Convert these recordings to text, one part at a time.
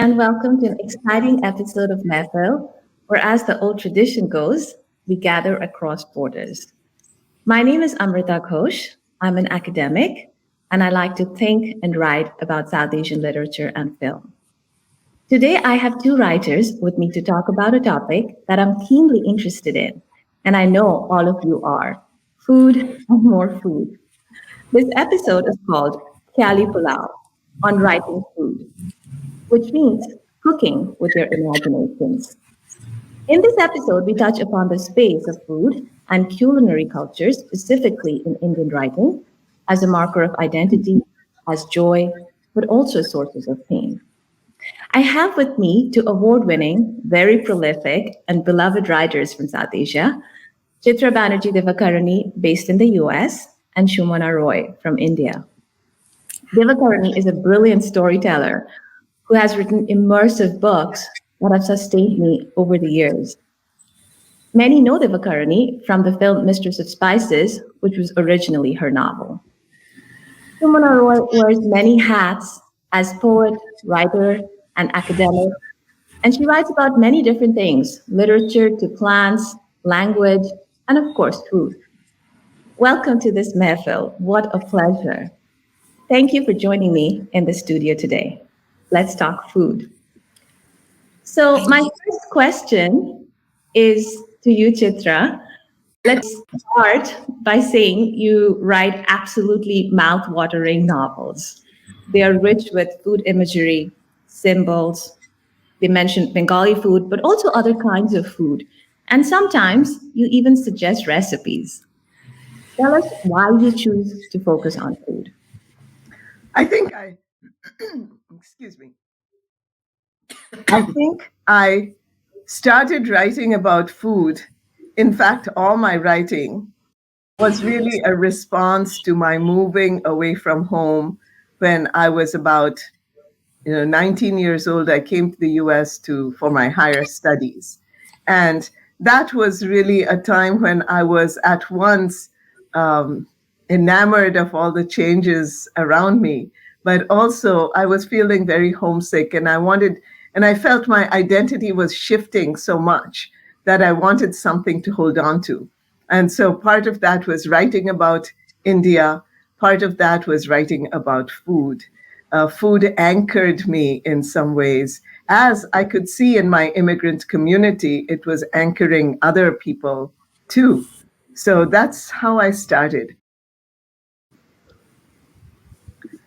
and welcome to an exciting episode of MEHFIL, where, as the old tradition goes, we gather across borders. My name is Amrita Ghosh. I'm an academic, and I like to think and write about South Asian literature and film. Today, I have two writers with me to talk about a topic that I'm keenly interested in, and I know all of you are food and more food. This episode is called Khayali Pulao on writing food, which means cooking with your imaginations. In this episode, we touch upon the space of food and culinary culture, specifically in Indian writing, as a marker of identity, as joy, but also sources of pain. I have with me two award winning, very prolific, and beloved writers from South Asia: Chitra Banerjee Divakaruni, based in the US, and Sumana Roy from India. Divakaruni is a brilliant storyteller who has written immersive books that have sustained me over the years. Many know Divakaruni from the film Mistress of Spices, which was originally her novel. Sumana Roy wears many hats as poet, writer, and academic, and she writes about many different things: literature to plants, language, and of course, food. Welcome to this mehfil. What a pleasure. Thank you for joining me in the studio today. Let's talk food. So, my first question is to you, Chitra. Let's start by saying you write absolutely mouth-watering novels. They are rich with food imagery, symbols. They mention Bengali food, but also other kinds of food. And sometimes you even suggest recipes. Tell us why you choose to focus on food. I think excuse me. I think I started writing about food. In fact, all my writing was really a response to my moving away from home when I was about 19 years old. I came to the US for my higher studies. And that was really a time when I was at once enamored of all the changes around me, but also I was feeling very homesick, and I felt my identity was shifting so much that I wanted something to hold on to. And so part of that was writing about India, part of that was writing about food. Food anchored me in some ways. As I could see in my immigrant community, it was anchoring other people too. So that's how I started.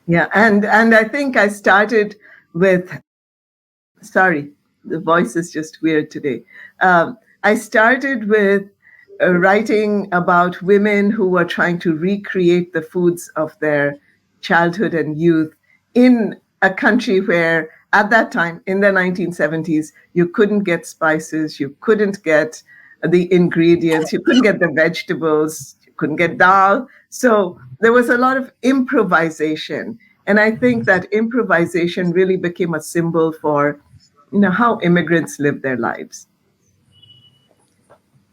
Yeah, and I think I started with, sorry, the voice is just weird today. I started with writing about women who were trying to recreate the foods of their childhood and youth in a country where, at that time, in the 1970s, you couldn't get spices, you couldn't get the ingredients, you couldn't get the vegetables, you couldn't get dal. So there was a lot of improvisation. And I think that improvisation really became a symbol for how immigrants live their lives.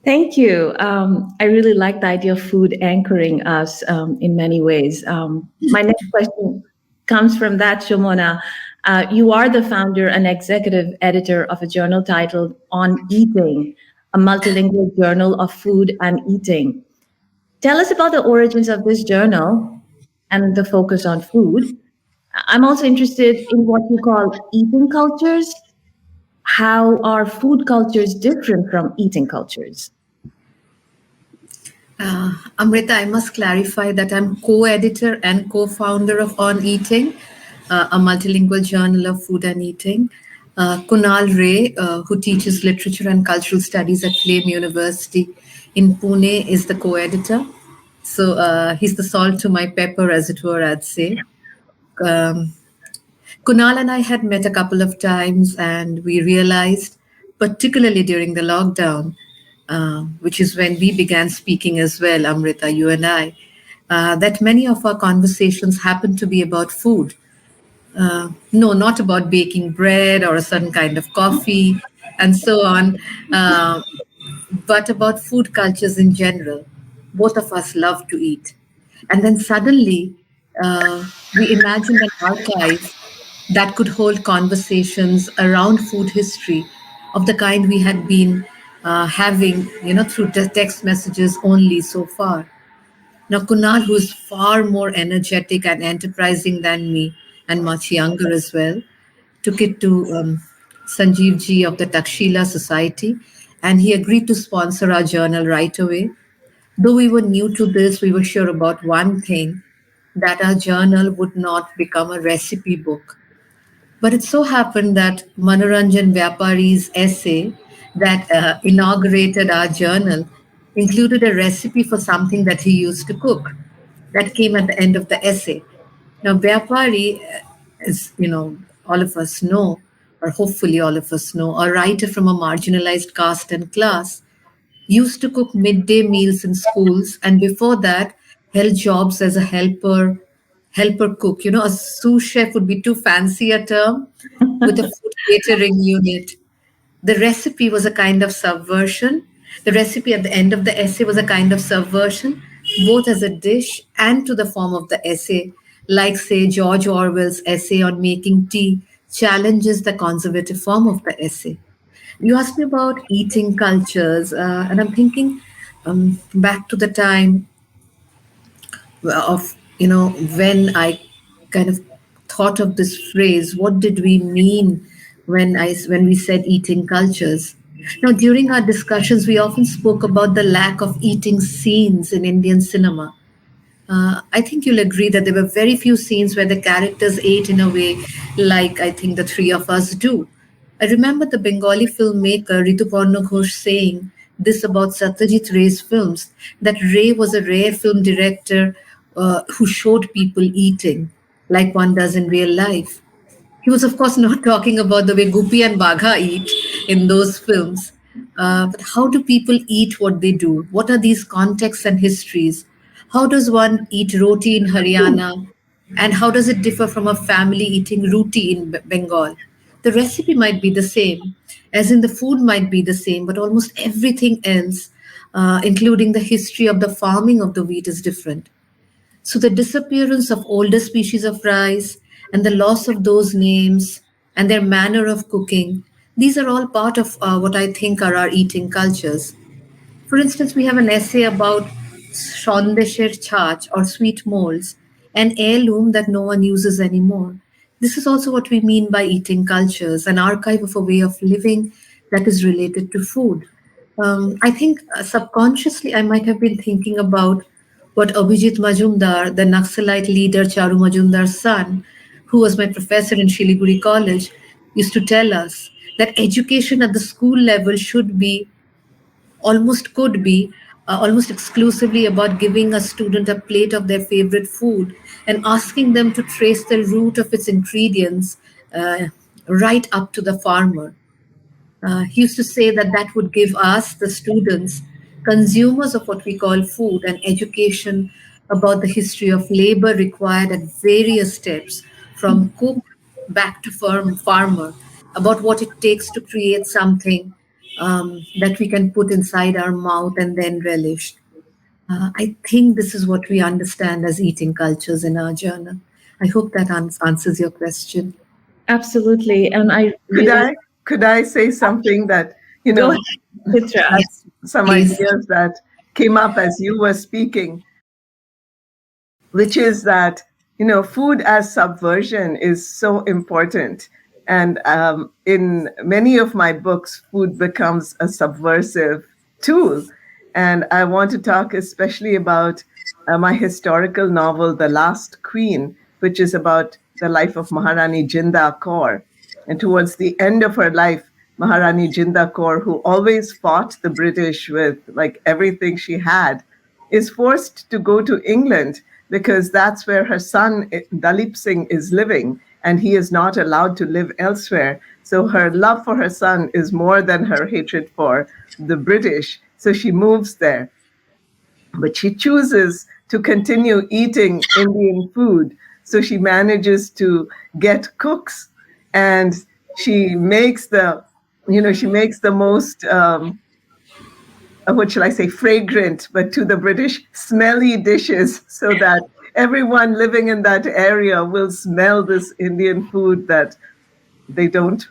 Thank you. I really like the idea of food anchoring us in many ways. My next question comes from that, Shomona. You are the founder and executive editor of a journal titled On Eating, a multilingual journal of food and eating. Tell us about the origins of this journal and the focus on food. I'm also interested in what you call eating cultures. How are food cultures different from eating cultures? Amrita, I must clarify that I'm co-editor and co-founder of On Eating, a multilingual journal of food and eating. Kunal Ray, who teaches literature and cultural studies at Flame University in Pune, is the co-editor. So he's the salt to my pepper, as it were, I'd say. Kunal and I had met a couple of times, and we realized, particularly during the lockdown, which is when we began speaking as well, Amrita, you and I, that many of our conversations happened to be about food. No, not about baking bread or a certain kind of coffee and so on, but about food cultures in general. Both of us love to eat. And then suddenly, we imagined an archive that could hold conversations around food history of the kind we had been having, through text messages only so far. Now, Kunal, who is far more energetic and enterprising than me, and much younger as well, took it to Sanjeev ji of the Takshila Society, and he agreed to sponsor our journal right away. Though we were new to this, we were sure about one thing, that our journal would not become a recipe book. But it so happened that Manoranjan Vyapari's essay that inaugurated our journal included a recipe for something that he used to cook. That came at the end of the essay. Now, Vyapari is, all of us know, or hopefully all of us know, a writer from a marginalized caste and class, used to cook midday meals in schools, and before that held jobs as a helper cook. A sous chef would be too fancy a term, with a food catering unit. The recipe was a kind of subversion. The recipe at the end of the essay was a kind of subversion, both as a dish and to the form of the essay. Like, say, George Orwell's essay on making tea challenges the conservative form of the essay. You asked me about eating cultures, and I'm thinking back to the time of, when I kind of thought of this phrase. What did we mean when we said eating cultures? Now, during our discussions, we often spoke about the lack of eating scenes in Indian cinema. I think you'll agree that there were very few scenes where the characters ate in a way like I think the three of us do. I remember the Bengali filmmaker Rituparna Ghosh saying this about Satyajit Ray's films, that Ray was a rare film director who showed people eating like one does in real life. He was, of course, not talking about the way Guppy and Bagha eat in those films. But how do people eat what they do? What are these contexts and histories? How does one eat roti in Haryana? And how does it differ from a family eating roti in Bengal? The recipe might be the same, as in the food might be the same, but almost everything else, including the history of the farming of the wheat, is different. So the disappearance of older species of rice and the loss of those names and their manner of cooking, these are all part of what I think are our eating cultures. For instance, we have an essay about Shondesher Chach or sweet molds, an heirloom that no one uses anymore. This is also what we mean by eating cultures, an archive of a way of living that is related to food. I think subconsciously I might have been thinking about what Abhijit Majumdar, the Naxalite leader Charu Majumdar's son, who was my professor in Shiliguri College, used to tell us, that education at the school level should be almost could be almost exclusively about giving a student a plate of their favorite food and asking them to trace the root of its ingredients right up to the farmer. He used to say that that would give us, the students, consumers of what we call food, an education about the history of labor required at various steps, from cook back to farmer, about what it takes to create something that we can put inside our mouth and then relish. I think this is what we understand as eating cultures in our journal. I hope that answers your question. Absolutely. And I Could really I say something that, you go know, ahead, Chitra. Yes, that's some please. ideas that came up as you were speaking, which is that, food as subversion is so important. And in many of my books, food becomes a subversive tool. And I want to talk especially about my historical novel, The Last Queen, which is about the life of Maharani Jinda Kaur. And towards the end of her life, Maharani Jinda Kaur, who always fought the British with like everything she had, is forced to go to England because that's where her son, Dalip Singh, is living, and he is not allowed to live elsewhere. So her love for her son is more than her hatred for the British. So she moves there. But she chooses to continue eating Indian food. So she manages to get cooks, and she makes the most what shall I say, fragrant, but to the British, smelly dishes, so that everyone living in that area will smell this Indian food that they don't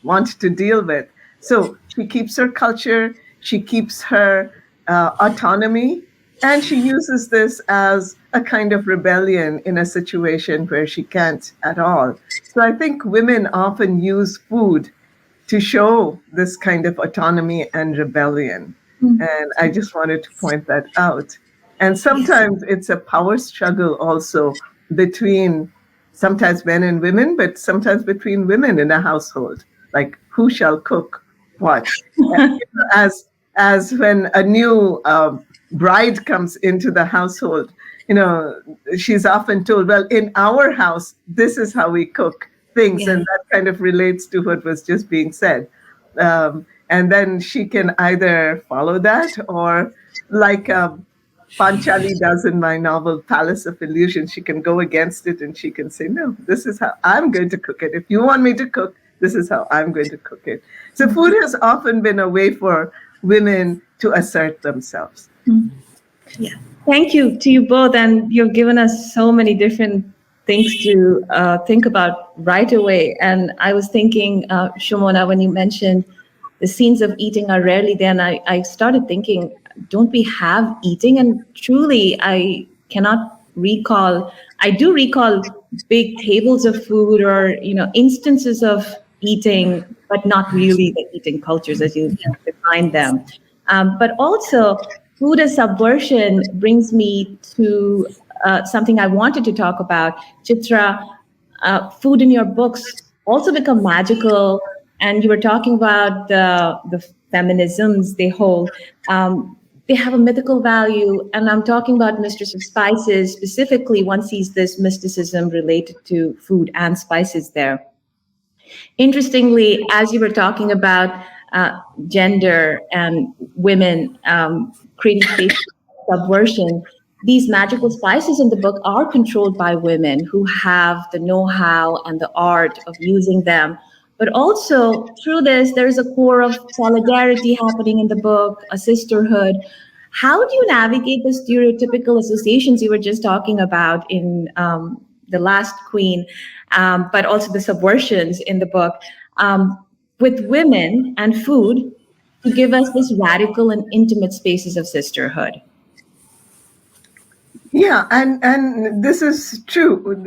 want to deal with. So she keeps her culture, she keeps her autonomy, and she uses this as a kind of rebellion in a situation where she can't at all. So I think women often use food to show this kind of autonomy and rebellion. And I just wanted to point that out. And Yes. sometimes it's a power struggle also between sometimes men and women, but sometimes between women in a household, like who shall cook what. As when a new bride comes into the household, she's often told, well, in our house, this is how we cook things. Yeah. And that kind of relates to what was just being said. And then she can either follow that or, like Panchali does in my novel Palace of Illusion, she can go against it and she can say, no, this is how I'm going to cook it. If you want me to cook, this is how I'm going to cook it. So food has often been a way for women to assert themselves. Yeah. Thank you to you both, and you've given us so many different things to think about right away. And I was thinking, Shumona, when you mentioned the scenes of eating are rarely there, and I started thinking, don't we have eating? And truly, I cannot recall. I do recall big tables of food or instances of eating, but not really the eating cultures as you define them. But also, food as subversion brings me to something I wanted to talk about. Chitra, food in your books also become magical, and you were talking about the feminisms they hold. They have a mythical value, and I'm talking about Mistress of Spices. Specifically, one sees this mysticism related to food and spices there. Interestingly, as you were talking about gender and women creating space for subversion, these magical spices in the book are controlled by women who have the know-how and the art of using them. But also through this, there's a core of solidarity happening in the book, a sisterhood. How do you navigate the stereotypical associations you were just talking about in The Last Queen, but also the subversions in the book, with women and food to give us this radical and intimate spaces of sisterhood? Yeah, and this is true.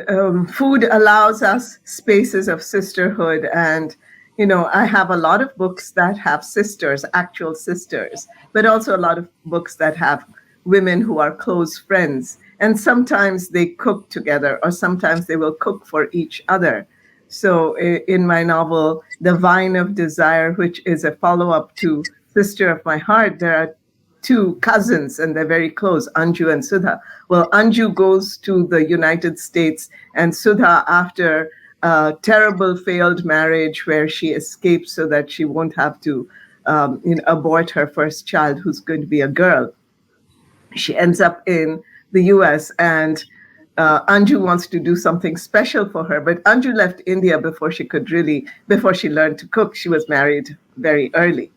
Food allows us spaces of sisterhood, and I have a lot of books that have sisters, actual sisters, but also a lot of books that have women who are close friends, and sometimes they cook together, or sometimes they will cook for each other. So in my novel, The Vine of Desire, which is a follow-up to Sister of My Heart, there are two cousins and they're very close, Anju and Sudha. Well, Anju goes to the United States, and Sudha, after a terrible failed marriage where she escapes so that she won't have to abort her first child, who's going to be a girl, she ends up in the US, and Anju wants to do something special for her. But Anju left India before she learned to cook. She was married very early.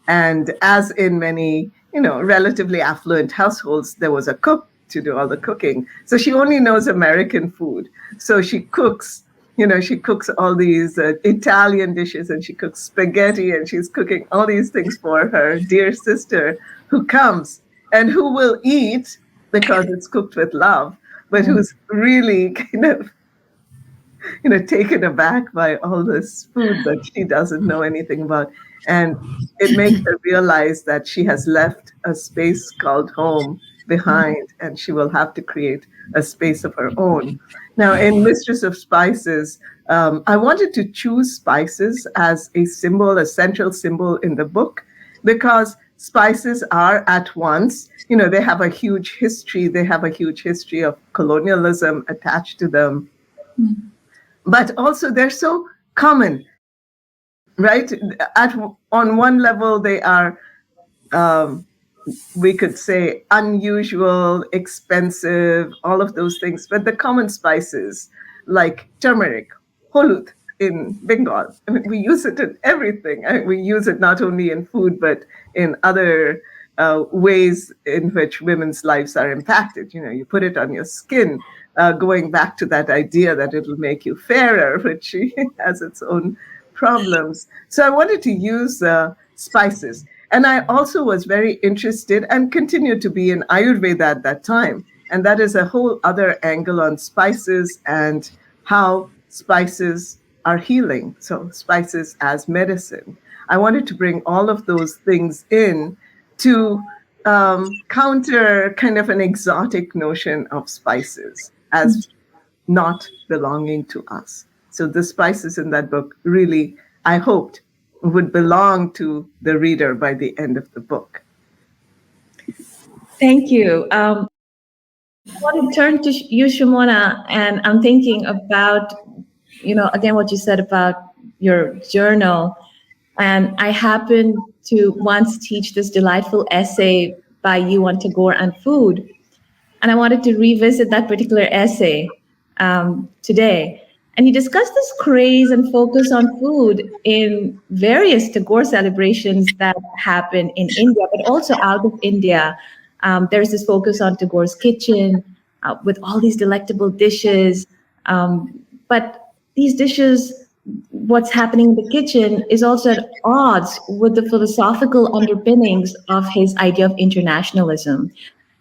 And as in many, relatively affluent households, there was a cook to do all the cooking. So she only knows American food. So she cooks, she cooks all these Italian dishes, and she cooks spaghetti, and she's cooking all these things for her dear sister who comes and who will eat because it's cooked with love, but who's really kind of taken aback by all this food that she doesn't know anything about. And it makes her realize that she has left a space called home behind, and she will have to create a space of her own. Now, in Mistress of Spices, I wanted to choose spices as a symbol, a central symbol in the book, because spices are at once, they have a huge history. They have a huge history of colonialism attached to them. But also they're so common, right? On one level, they are, we could say, unusual, expensive, all of those things. But the common spices like turmeric, holud in Bengal, I mean, we use it in everything. We use it not only in food, but in other ways in which women's lives are impacted. You put it on your skin. going back to that idea that it'll make you fairer, which has its own problems. So I wanted to use spices. And I also was very interested and continued to be in Ayurveda at that time. And that is a whole other angle on spices and how spices are healing. So, spices as medicine. I wanted to bring all of those things in to counter kind of an exotic notion of spices as not belonging to us. So the spices in that book really, I hoped, would belong to the reader by the end of the book. Thank you. I want to turn to you, Shimona, and I'm thinking about, again, what you said about your journal. And I happened to once teach this delightful essay by you on Tagore and food. And I wanted to revisit that particular essay today. And you discussed this craze and focus on food in various Tagore celebrations that happen in India, but also out of India. There's this focus on Tagore's kitchen with all these delectable dishes. But these dishes, what's happening in the kitchen is also at odds with the philosophical underpinnings of his idea of internationalism.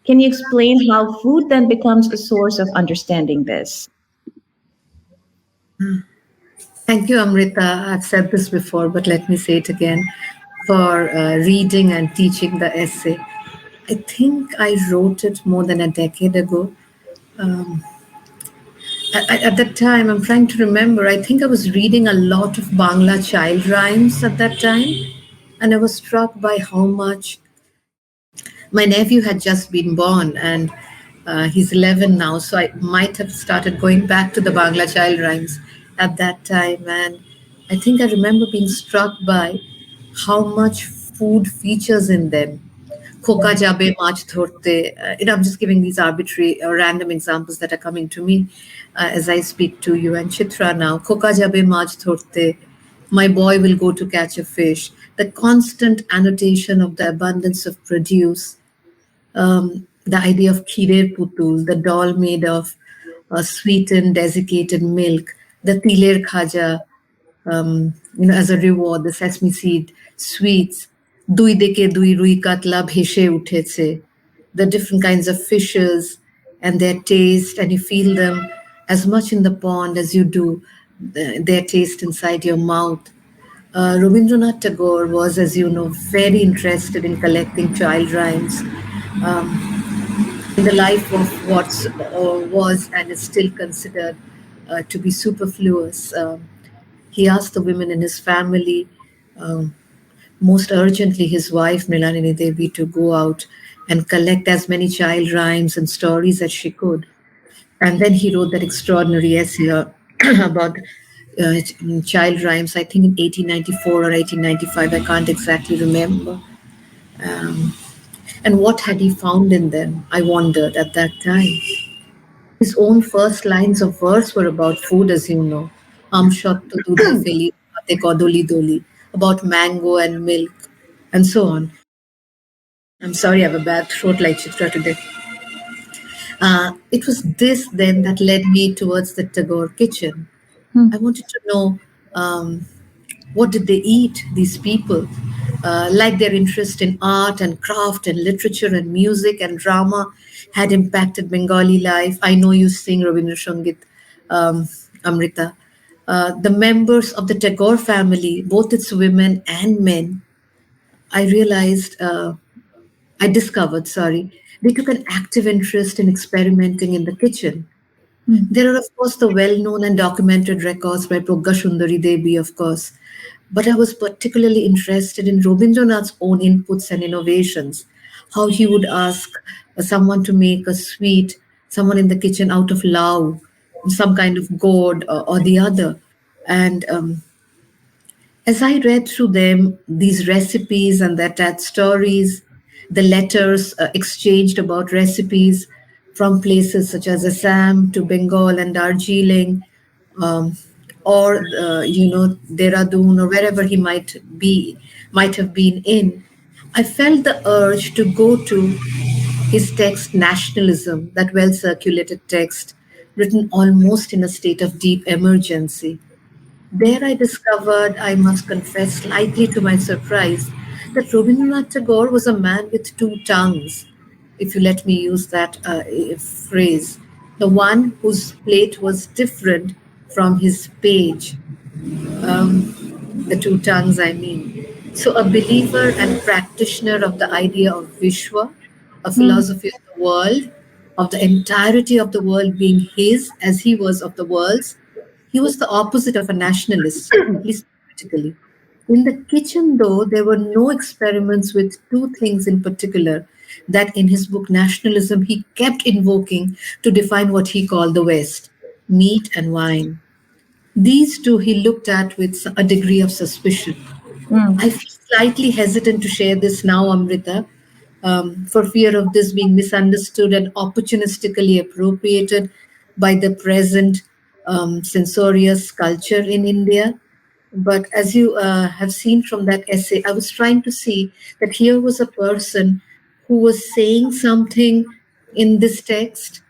Can you explain how food then becomes a source of understanding this? Thank you, Amrita. I've said this before, but let me say it again. For reading and teaching the essay, I think I wrote it more than a decade ago. Um, at that time, I'm trying to remember, I think I was reading a lot of Bangla child rhymes at that time, and I was struck by how much my nephew had just been born, and he's 11 now, so I might have started going back to the Bangla child rhymes at that time. And I think I remember being struck by how much food features in them. Khoka jabe mach dhorte. I'm just giving these arbitrary or random examples that are coming to me as I speak to you and Chitra now. Khoka jabe mach dhorte. My boy will go to catch a fish. The constant annotation of the abundance of produce, the idea of khirer putul, the doll made of sweetened, desiccated milk, the tiler khaja, as a reward, the sesame seed sweets, dui deke dui rui katla bheshe uthece, the different kinds of fishes and their taste, and you feel them as much in the pond as you do their taste inside your mouth. Rabindranath Tagore was, as you know, very interested in collecting child rhymes. In the life of what was and is still considered to be superfluous. He asked the women in his family, um, most urgently his wife Mrilanini Devi, to go out and collect as many child rhymes and stories as she could. And then he wrote that extraordinary essay about child rhymes, I think in 1894 or 1895, I can't exactly remember. Um, and what had he found in them? I wondered at that time. His own first lines of verse were about food, as you know. Amshat to dudhe feli, ate kodoli doli, about mango and milk, and so on. I'm sorry, I have a bad throat like Chitra today. It was this then that led me towards the Tagore kitchen. I wanted to know what did they eat, these people? Like their interest in art and craft and literature and music and drama had impacted Bengali life. I know you sing Rabindra Sangit, Amrita. The members of the Tagore family, both its women and men, I realized, I discovered, sorry, they took an active interest in experimenting in the kitchen. There are, of course, the well known and documented records by Progga Sundari Devi, of course. But I was particularly interested in Rabindranath's own inputs and innovations, how he would ask someone to make a sweet, someone in the kitchen out of lao, some kind of gourd or the other. And as I read through them, these recipes and the attached stories, the letters exchanged about recipes from places such as Assam to Bengal and Darjeeling, um, or Dehradun or wherever he might have been in, I felt the urge to go to his text Nationalism, that well circulated text written almost in a state of deep emergency. There I discovered, I must confess, slightly to my surprise, that Rabindranath Tagore was a man with two tongues, if you let me use that phrase. The one whose plate was different from his page, the two tongues, I mean. So, a believer and practitioner of the idea of Vishwa, a Mm. philosophy of the world, of the entirety of the world being his as he was of the world's, he was the opposite of a nationalist, at least politically. In the kitchen, though, there were no experiments with two things in particular that in his book Nationalism he kept invoking to define what he called the West: meat and wine. These two he looked at with a degree of suspicion. I Mm. feel slightly hesitant to share this now, Amrita, for fear of this being misunderstood and opportunistically appropriated by the present censorious culture in India. But as you have seen from that essay, I was trying to see that here was a person who was saying something in this text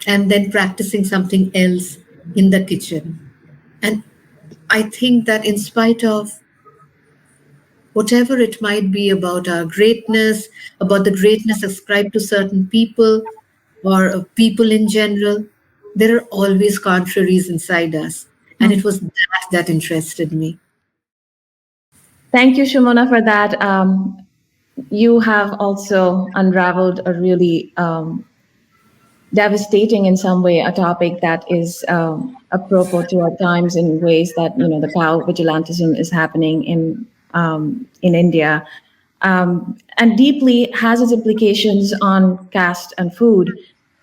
and then practicing something else in the kitchen. And I think that in spite of whatever it might be about our greatness, about the greatness ascribed to certain people or people in general, there are always contraries inside us. And it Mm. was that interested me. Thank you, Shimona, for that. You have also unraveled a really devastating, in some way, a topic that is apropos to our times in ways that the cow vigilantism is happening in India, and deeply has its implications on caste and food.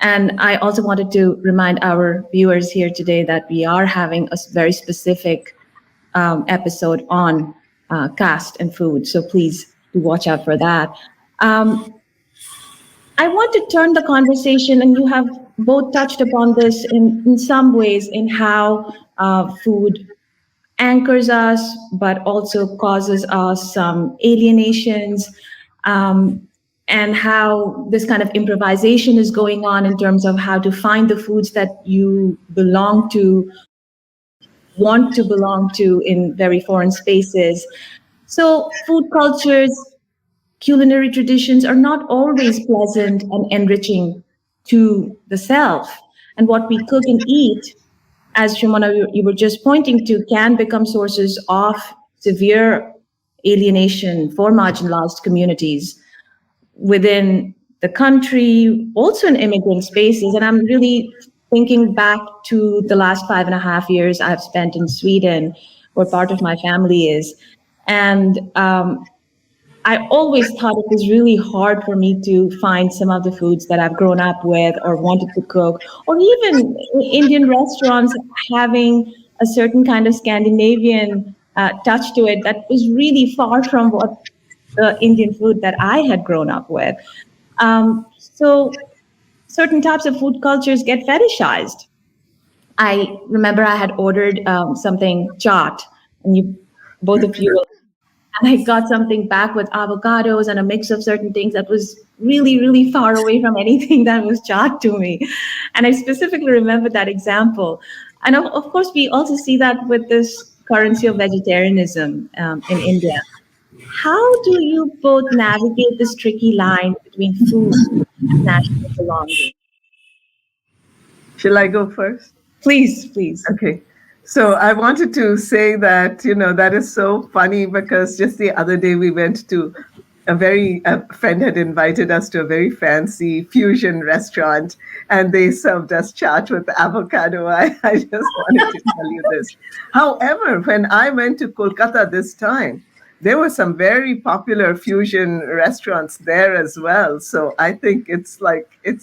And I also wanted to remind our viewers here today that we are having a very specific episode on caste and food. So please do watch out for that. Um, I want to turn the conversation, and you have both touched upon this in some ways, in how food anchors us, but also causes us some alienations, um, and how this kind of improvisation is going on in terms of how to find the foods that you belong to, want to belong to in very foreign spaces. So, food cultures, culinary traditions are not always pleasant and enriching to the self. And what we cook and eat, as Shimona, you were just pointing to, can become sources of severe alienation for marginalized communities within the country, also in immigrant spaces. And I'm really thinking back to the last 5.5 years I've spent in Sweden, where part of my family is. And I always thought it was really hard for me to find some of the foods that I've grown up with or wanted to cook, or even Indian restaurants having a certain kind of Scandinavian touch to it that was really far from what the Indian food that I had grown up with. So certain types of food cultures get fetishized. I remember I had ordered something chaat, and you, both of you, and I got something back with avocados and a mix of certain things that was really, really far away from anything that was chaat to me. And I specifically remember that example. And of course, we also see that with this currency of vegetarianism in India. How do you both navigate this tricky line between food and national belonging? Shall I go first? Please, please. Okay. So I wanted to say that, that is so funny because just the other day we went to a friend had invited us to a very fancy fusion restaurant and they served us chaat with avocado. I just wanted to tell you this. However, when I went to Kolkata this time, there were some very popular fusion restaurants there as well. So I think it's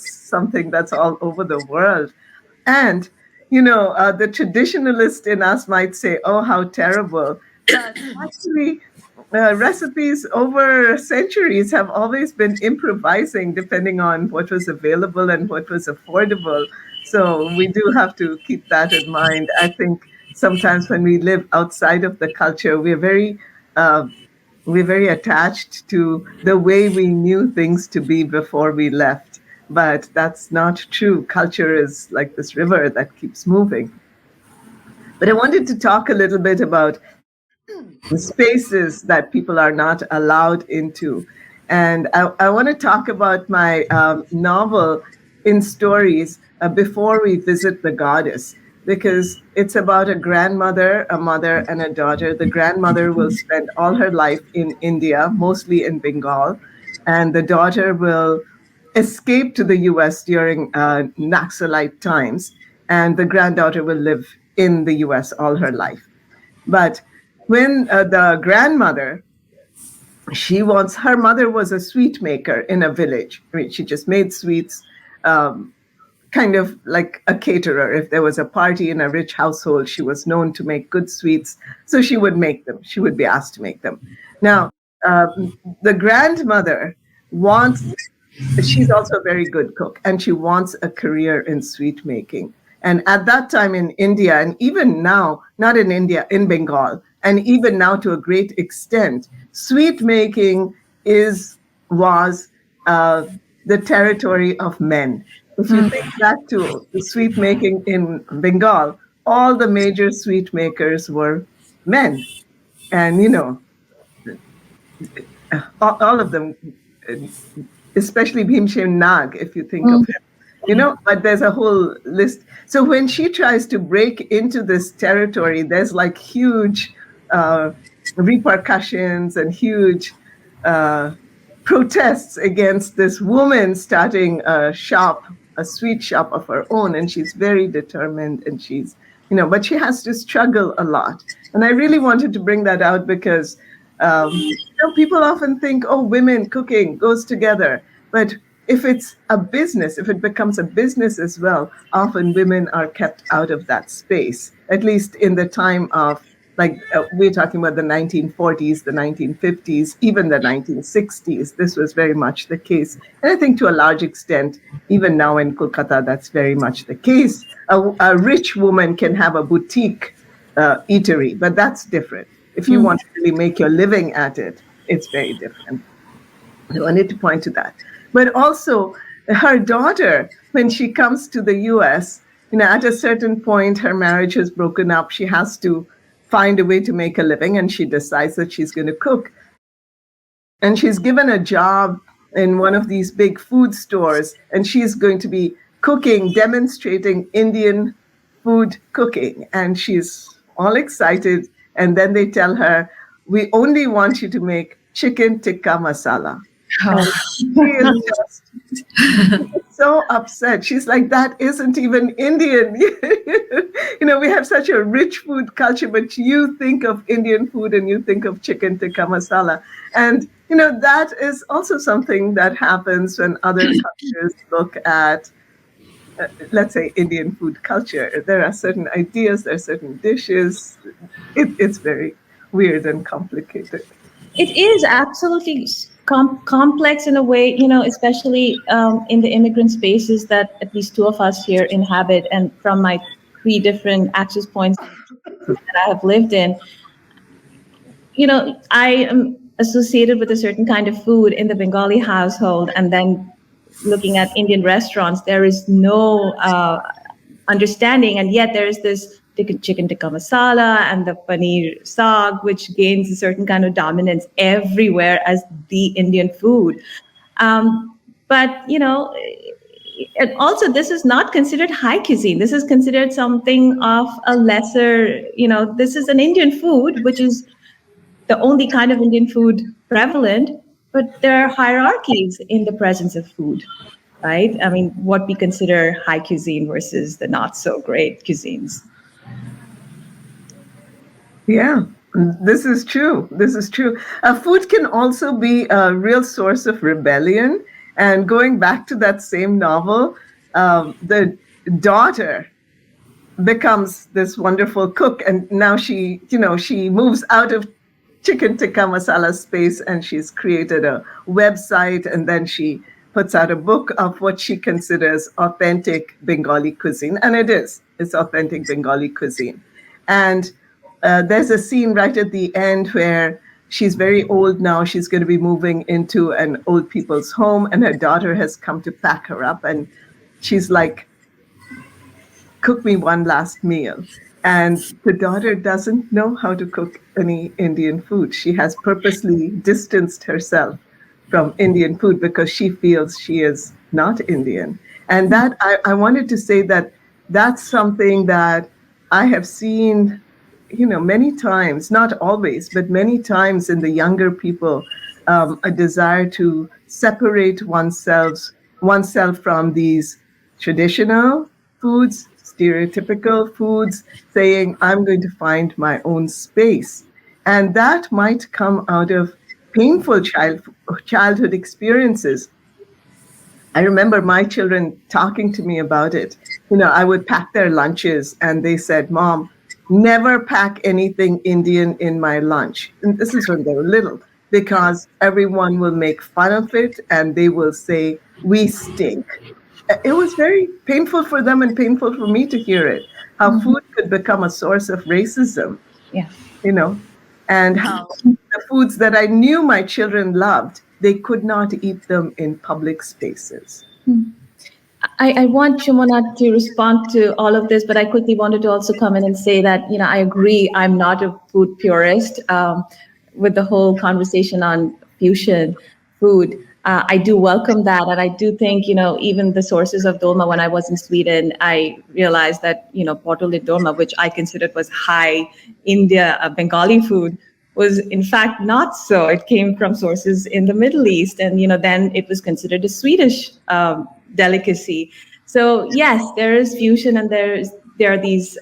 something that's all over the world. And, the traditionalist in us might say, oh, how terrible. But actually, recipes over centuries have always been improvising depending on what was available and what was affordable. So we do have to keep that in mind. I think sometimes when we live outside of the culture, uh, we're very attached to the way we knew things to be before we left. but that's not true. Culture is like this river that keeps moving. But I wanted to talk a little bit about the spaces that people are not allowed into. And I want to talk about my novel in stories before we visit the goddess, because it's about a grandmother, a mother, and a daughter. The grandmother will spend all her life in India, mostly in Bengal, and the daughter will escape to the US during Naxalite times, and the granddaughter will live in the US all her life. But when the grandmother, her mother was a sweet maker in a village. I mean, she just made sweets, kind of like a caterer. If there was a party in a rich household, she was known to make good sweets. So she would make them. She would be asked to make them. Now, the grandmother wants she's also a very good cook, and she wants a career in sweet making. And at that time in India, and even now, not in India, in Bengal, and even now to a great extent, sweet making was the territory of men. If you think back to the sweet making in Bengal, all the major sweet makers were men. And, all of them, especially Bhimshen Nag, if you think of him, but there's a whole list. So when she tries to break into this territory, there's like huge repercussions and huge protests against this woman starting a sweet shop of her own. And she's very determined, and but she has to struggle a lot. And I really wanted to bring that out because people often think, oh, women cooking goes together. But if it's a business, if it becomes a business as well, often women are kept out of that space, at least in the time of, we're talking about the 1940s, the 1950s, even the 1960s. This was very much the case. And I think to a large extent, even now in Kolkata, that's very much the case. A rich woman can have a boutique eatery, but that's different. If you want to really make your living at it, it's very different. I wanted to point to that. But also, her daughter, when she comes to the US, at a certain point, her marriage has broken up. She has to find a way to make a living, and she decides that she's going to cook. And she's given a job in one of these big food stores, and she's going to be cooking, demonstrating Indian food cooking. And she's all excited. And then they tell her, we only want you to make chicken tikka masala. Oh. She is just so upset. She's like, that isn't even Indian. We have such a rich food culture, but you think of Indian food and you think of chicken tikka masala. And, that is also something that happens when other cultures look at, let's say, Indian food culture. There are certain ideas, there are certain dishes. It's very weird and complicated. It is absolutely complex in a way, especially in the immigrant spaces that at least two of us here inhabit. And from my 3 different access points that I have lived in, I am associated with a certain kind of food in the Bengali household, and then looking at Indian restaurants, there is no understanding, and yet there is this chicken tikka masala and the paneer saag, which gains a certain kind of dominance everywhere as the Indian food. But, and also this is not considered high cuisine. This is considered something of a lesser, this is an Indian food, which is the only kind of Indian food prevalent, but there are hierarchies in the presence of food, right? I mean, what we consider high cuisine versus the not so great cuisines. Yeah, this is true. This is true. Food can also be a real source of rebellion. And going back to that same novel, the daughter becomes this wonderful cook, and now she moves out of chicken tikka masala space, and she's created a website, and then she puts out a book of what she considers authentic Bengali cuisine, and it's authentic Bengali cuisine. And there's a scene right at the end where she's very old now. She's going to be moving into an old people's home, and her daughter has come to pack her up. And she's like, cook me one last meal. And the daughter doesn't know how to cook any Indian food. She has purposely distanced herself from Indian food because she feels she is not Indian. And that I wanted to say that that's something that I have seen, many times, not always, but many times in the younger people, a desire to separate oneself from these traditional foods, stereotypical foods, saying, I'm going to find my own space. And that might come out of painful childhood experiences. I remember my children talking to me about it. I would pack their lunches and they said, Mom, never pack anything Indian in my lunch. And this is when they were little, because everyone will make fun of it and they will say, we stink. It was very painful for them and painful for me to hear it, how food could become a source of racism, Yeah. And how the foods that I knew my children loved, they could not eat them in public spaces. I want Shumana to respond to all of this, but I quickly wanted to also come in and say that, I agree, I'm not a food purist with the whole conversation on fusion food. I do welcome that. And I do think, even the sources of dolma, when I was in Sweden, I realized that, potoli dolma, which I considered was high India, Bengali food, was in fact not so. It came from sources in the Middle East. And, then it was considered a Swedish delicacy. So yes, there is fusion and there are these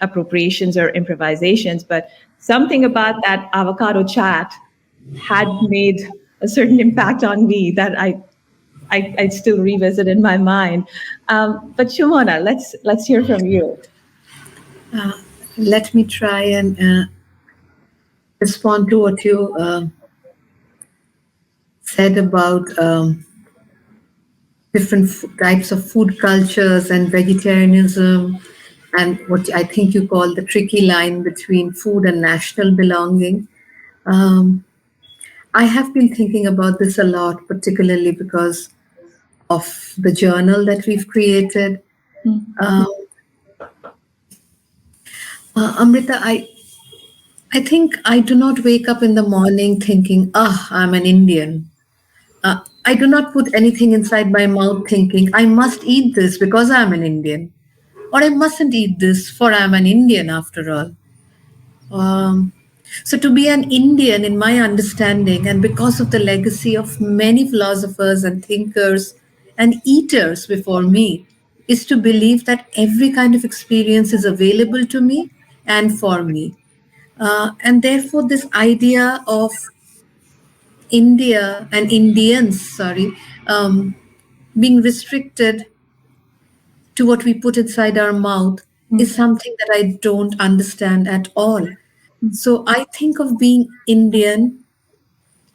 appropriations or improvisations, but something about that avocado chat had made a certain impact on me that I still revisit in my mind. But Shumona, let's hear from you. Let me try and respond to what you said about different types of food cultures and vegetarianism, and what I think you call the tricky line between food and national belonging. Um, I have been thinking about this a lot, particularly because of the journal that we've created. Um, Amrita, I think I do not wake up in the morning thinking, I'm an Indian. I do not put anything inside my mouth thinking, I must eat this because I'm an Indian. Or I mustn't eat this for I'm an Indian after all. Um, so to be an Indian, in my understanding, and because of the legacy of many philosophers and thinkers and eaters before me, is to believe that every kind of experience is available to me and for me. And therefore, this idea of India and Indians, being restricted to what we put inside our mouth is something that I don't understand at all. So I think of being Indian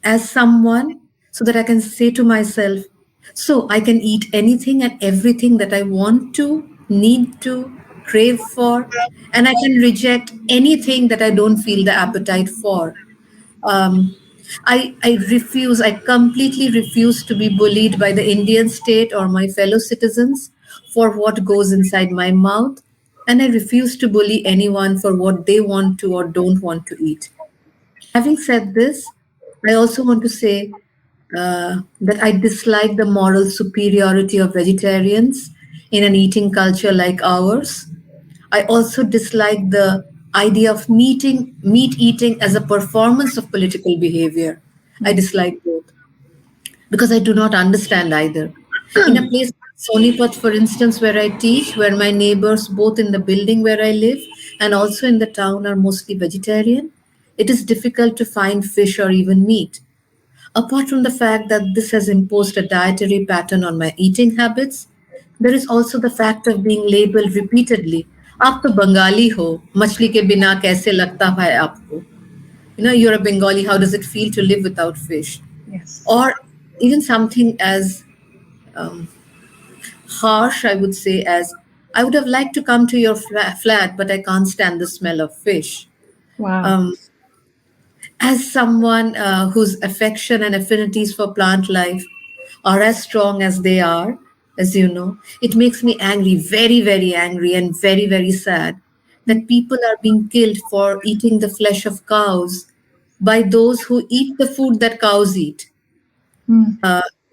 as someone so that I can say to myself, so I can eat anything and everything that I want to, need to, crave for, and I can reject anything that I don't feel the appetite for. Um, I completely refuse to be bullied by the Indian state or my fellow citizens for what goes inside my mouth. And I refuse to bully anyone for what they want to or don't want to eat. Having said this, I also want to say that I dislike the moral superiority of vegetarians in an eating culture like ours. I also dislike the idea of meat eating as a performance of political behavior. I dislike both because I do not understand either. In a place like Sonipat, for instance, where I teach, where my neighbors, both in the building where I live and also in the town, are mostly vegetarian, it is difficult to find fish or even meat. Apart from the fact that this has imposed a dietary pattern on my eating habits, there is also the fact of being labeled repeatedly, "आप तो बंगाली हो, मछली के बिना कैसे लगता है आपको?" You're a Bengali, how does it feel to live without fish? Yes. Or even something as um, harsh, I would say, as I would have liked to come to your flat, but I can't stand the smell of fish. Wow. Um, as someone whose affection and affinities for plant life are as strong as they are, as you know, it makes me angry, very, very angry, and very, very sad that people are being killed for eating the flesh of cows by those who eat the food that cows eat. Mm.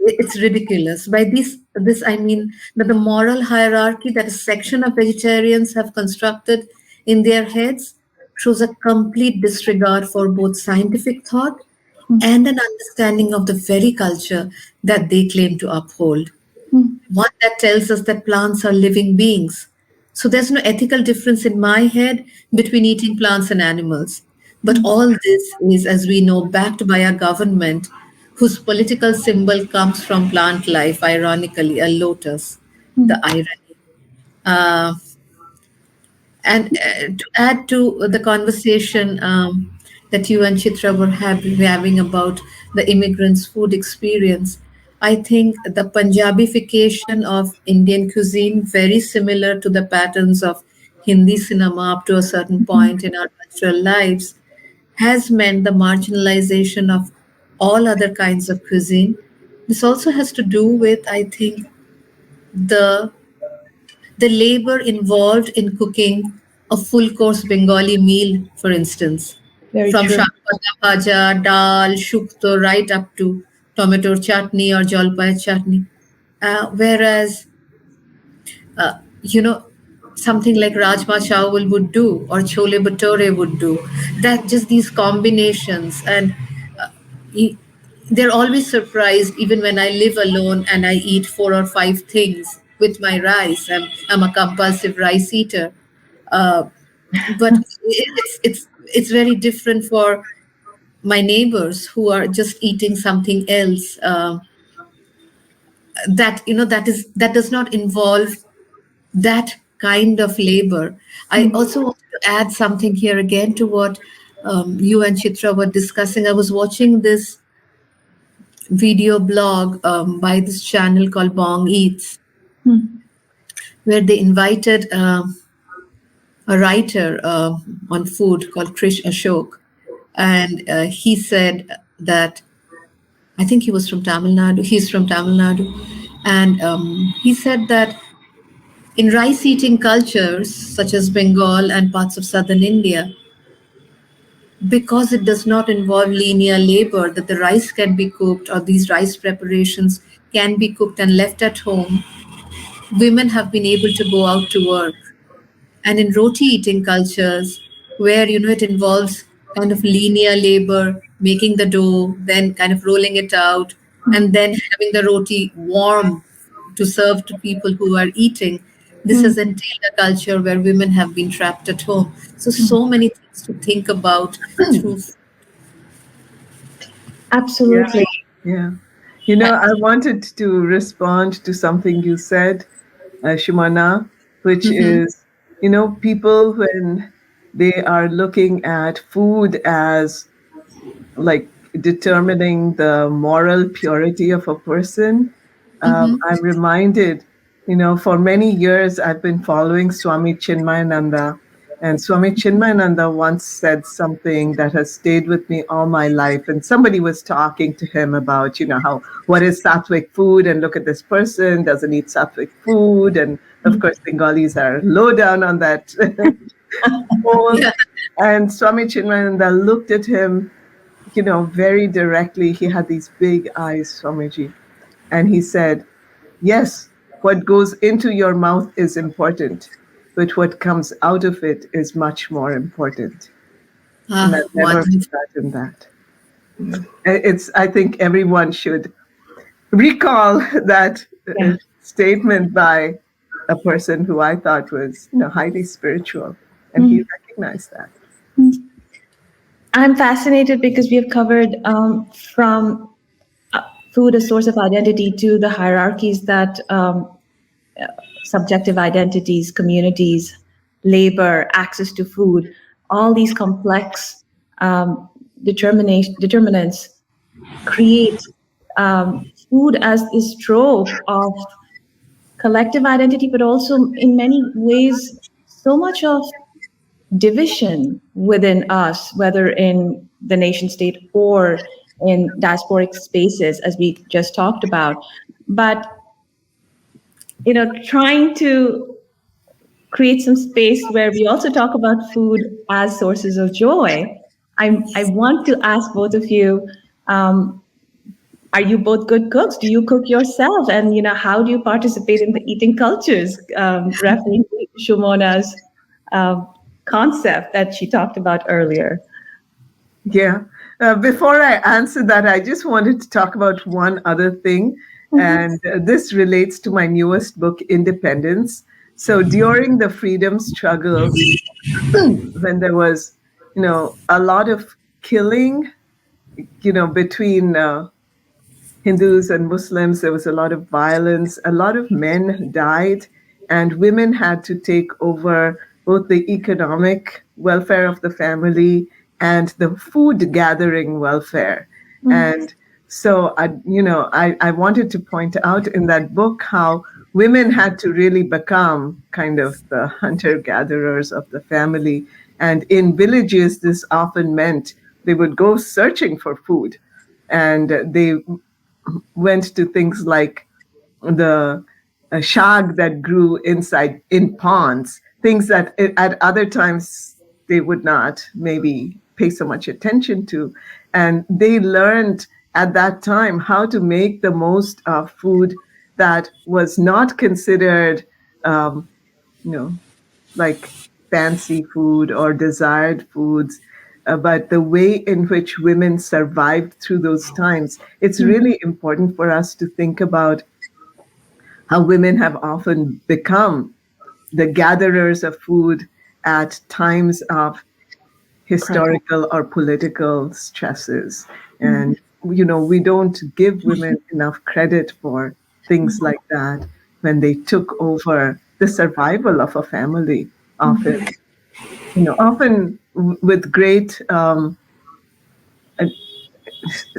It's ridiculous. By this I mean that the moral hierarchy that a section of vegetarians have constructed in their heads shows a complete disregard for both scientific thought and an understanding of the very culture that they claim to uphold. Mm. One that tells us that plants are living beings. So there's no ethical difference in my head between eating plants and animals. But all this is, as we know, backed by a government whose political symbol comes from plant life, ironically, a lotus. The Mm. irony. Uh, and to add to the conversation that you and Chitra were having about the immigrants' food experience, I think the Punjabification of Indian cuisine, very similar to the patterns of Hindi cinema up to a certain point in our cultural lives, has meant the marginalization of all other kinds of cuisine. This also has to do with, I think, the the labor involved in cooking a full course Bengali meal, for instance, Very from true. shakpata bhaja, dal, shukto, right up to tomato chutney or jalpai chutney. Whereas, you know, something like rajma chawal would do or chole bhature would do. That just these combinations and uh, e- they're always surprised even when I live alone and I eat four or five things with my rice. I'm a compulsive rice eater. Uh, but it's very different for my neighbors who are just eating something else. That that does not involve that kind of labor. I also want to add something here again to what you and Chitra were discussing. I was watching this video blog by this channel called Bong Eats, Mm. where they invited a writer on food called Krish Ashok. And he said that, I think he was from Tamil Nadu, he's from Tamil Nadu. And he said that in rice eating cultures such as Bengal and parts of southern India, because it does not involve linear labor, that the rice can be cooked or these rice preparations can be cooked and left at home, women have been able to go out to work. And in roti eating cultures, where it involves kind of linear labor, making the dough, then kind of rolling it out, and then having the roti warm to serve to people who are eating. This has entailed a culture where women have been trapped at home. So many things to think about through. Yeah, Absolutely. yeah. I wanted to respond to something you said, Shumana, which Mhm. is, people when they are looking at food as like determining the moral purity of a person, Mhm. I'm reminded, for many years I've been following Swami Chinmayananda, and Swami Chinmayananda once said something that has stayed with me all my life. And somebody was talking to him about, how what is sattvic food, and look at this person doesn't eat sattvic food, and of course Bengalis are low down on that pole. Yeah. And Swami Chinmayananda looked at him very directly. He had these big eyes, Swamiji. And he said, yes, what goes into your mouth is important, but what comes out of it is much more important. And Ah, I've never wonderful. forgotten that. I think everyone should recall that Yeah. statement by a person who I thought was, highly spiritual. And he Mm. recognized that. I'm fascinated because we have covered from food a source of identity to the hierarchies that subjective identities, communities, labor, access to food, all these complex determinants create food as this trope of collective identity, but also in many ways, so much of division within us, whether in the nation state or in diasporic spaces, as we just talked about. But, trying to create some space where we also talk about food as sources of joy. I want to ask both of you, um, are you both good cooks? Do you cook yourself? And, how do you participate in the eating cultures, referring to Shumona's um, concept that she talked about earlier? Yeah. Before I answer that, I just wanted to talk about one other thing. And this relates to my newest book, Independence. So during the freedom struggle, when there was, a lot of killing, between Hindus and Muslims, there was a lot of violence. A lot of men died, and women had to take over both the economic welfare of the family and the food gathering welfare. And so, I wanted to point out in that book how women had to really become kind of the hunter gatherers of the family. And in villages, this often meant they would go searching for food, and they went to things like the shag that grew inside in ponds, things that at other times they would not maybe pay so much attention to. And they learned at that time how to make the most of food that was not considered, um, you know, like fancy food or desired foods, but the way in which women survived through those times. It's really important for us to think about how women have often become the gatherers of food at times of historical or political stresses. And, we don't give women enough credit for things like that when they took over the survival of a family, often, often with great uh,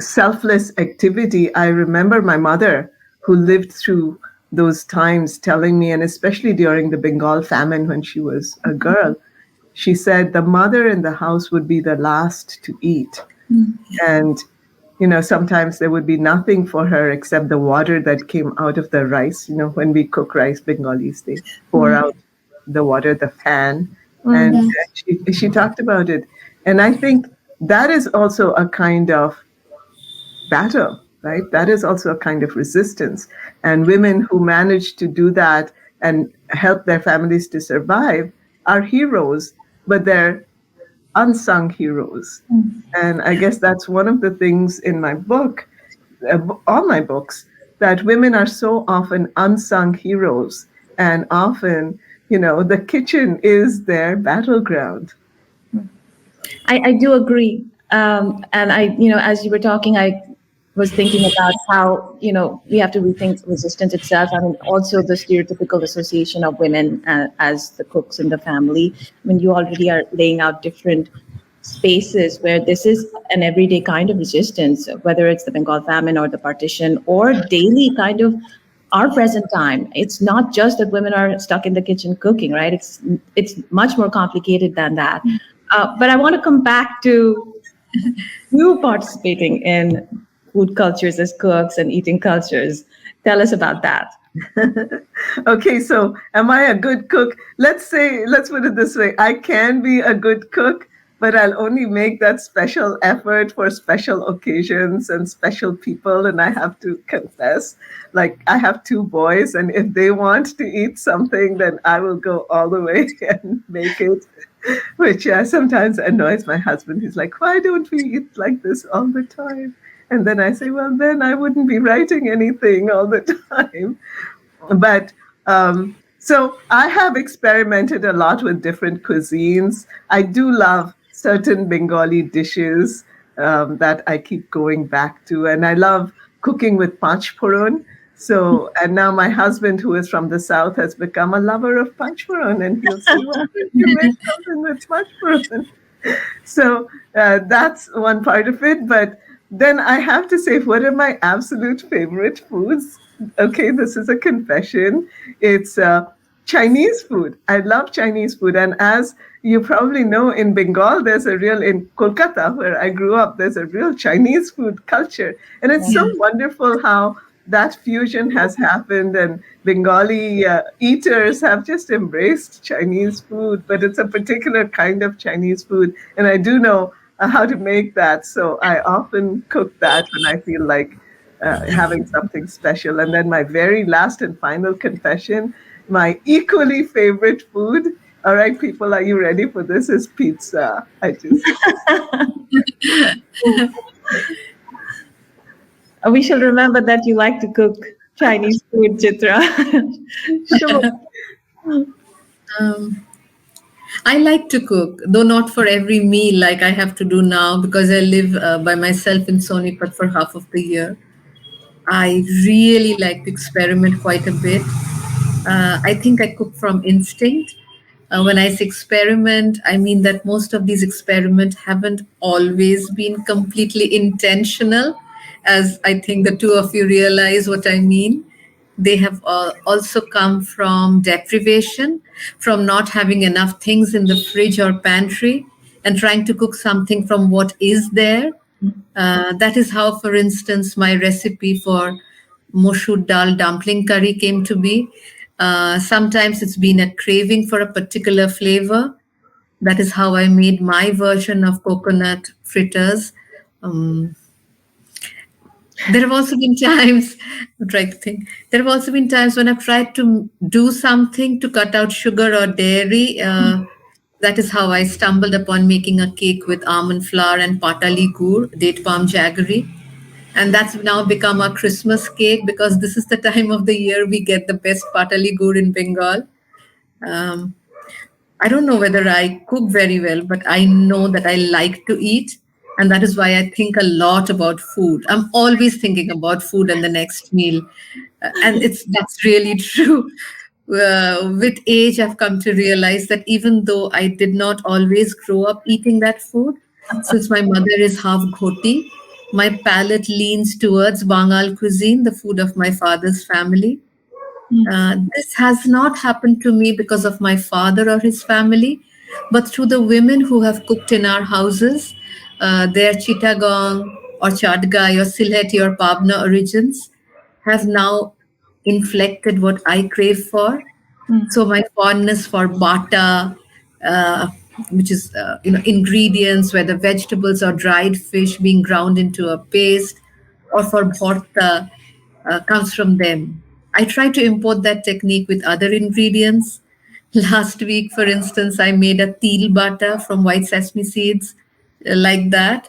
selfless activity. I remember my mother, who lived through those times, telling me, and especially during the Bengal famine when she was a girl, she said the mother in the house would be the last to eat. And, sometimes there would be nothing for her except the water that came out of the rice. When we cook rice, Bengalis, they pour out the water, the fan. And she talked about it. And I think that is also a kind of battle, right? That is also a kind of resistance. And women who manage to do that and help their families to survive are heroes, but they're unsung heroes. And I guess that's one of the things in my book, all my books, that women are so often unsung heroes. And often, the kitchen is their battleground. I do agree. And as you were talking, I was thinking about how, we have to rethink resistance itself. I mean, also the stereotypical association of women as the cooks in the family. I mean, you already are laying out different spaces where this is an everyday kind of resistance, whether it's the Bengal famine or the partition or daily kind of our present time. It's not just that women are stuck in the kitchen cooking, right? It's much more complicated than that. But I want to come back to you participating in food cultures as cooks and eating cultures. Tell us about that. Okay, so am I a good cook? Let's put it this way. I can be a good cook, but I'll only make that special effort for special occasions and special people. And I have to confess, like, I have two boys, and if they want to eat something, then I will go all the way and make it, which sometimes annoys my husband. He's like, why don't we eat like this all the time? And then I say, well, then I wouldn't be writing anything all the time. But so I have experimented a lot with different cuisines. I do love certain Bengali dishes that I keep going back to. And I love cooking with panchphoron. So, and now my husband, who is from the South, has become a lover of panchphoron. And he'll say, well, you make something with panchphoron. So that's one part of it. But then I have to say, what are my absolute favorite foods? Okay, this is a confession. It's Chinese food. I love Chinese food. And as you probably know, in Bengal, in Kolkata, where I grew up, there's a real Chinese food culture. And it's so Yeah. wonderful how that fusion has happened. And Bengali eaters have just embraced Chinese food, but it's a particular kind of Chinese food. And I do know how to make that. So I often cook that when I feel like having something special. And then my very last and final confession, my equally favorite food. All right, people, are you ready for this? Is pizza. I just We shall remember that you like to cook Chinese food, Chitra. Sure. Um, I like to cook, though not for every meal like I have to do now because I live by myself in Sonipat for half of the year. I really like to experiment quite a bit. I think I cook from instinct. When I say experiment, I mean that most of these experiments haven't always been completely intentional, as I think the two of you realize what I mean. They have also come from deprivation, from not having enough things in the fridge or pantry, and trying to cook something from what is there. That is how, for instance, my recipe for Moshur dal dumpling curry came to be. Sometimes it's been a craving for a particular flavor. That is how I made my version of coconut fritters. Um, there have also been times, I'm trying to think, there have also been times when I've tried to do something to cut out sugar or dairy. That is how I stumbled upon making a cake with almond flour and patali gur, date palm jaggery. And that's now become our Christmas cake because this is the time of the year we get the best patali gur in Bengal. Um, I don't know whether I cook very well, but I know that I like to eat. And that is why I think a lot about food. I'm always thinking about food and the next meal. And that's really true. With age, I've come to realize that even though I did not always grow up eating that food, since my mother is half Ghoti, my palate leans towards Bengal cuisine, the food of my father's family. This has not happened to me because of my father or his family, but through the women who have cooked in our houses, their Chittagong or Chadgai or Sylheti or Pabna origins have now inflected what I crave for. So my fondness for bata, uh, which is ingredients, whether vegetables or dried fish being ground into a paste, or for bhorta, comes from them. I try to import that technique with other ingredients. Last week, for instance, I made a til bata from white sesame seeds, like that.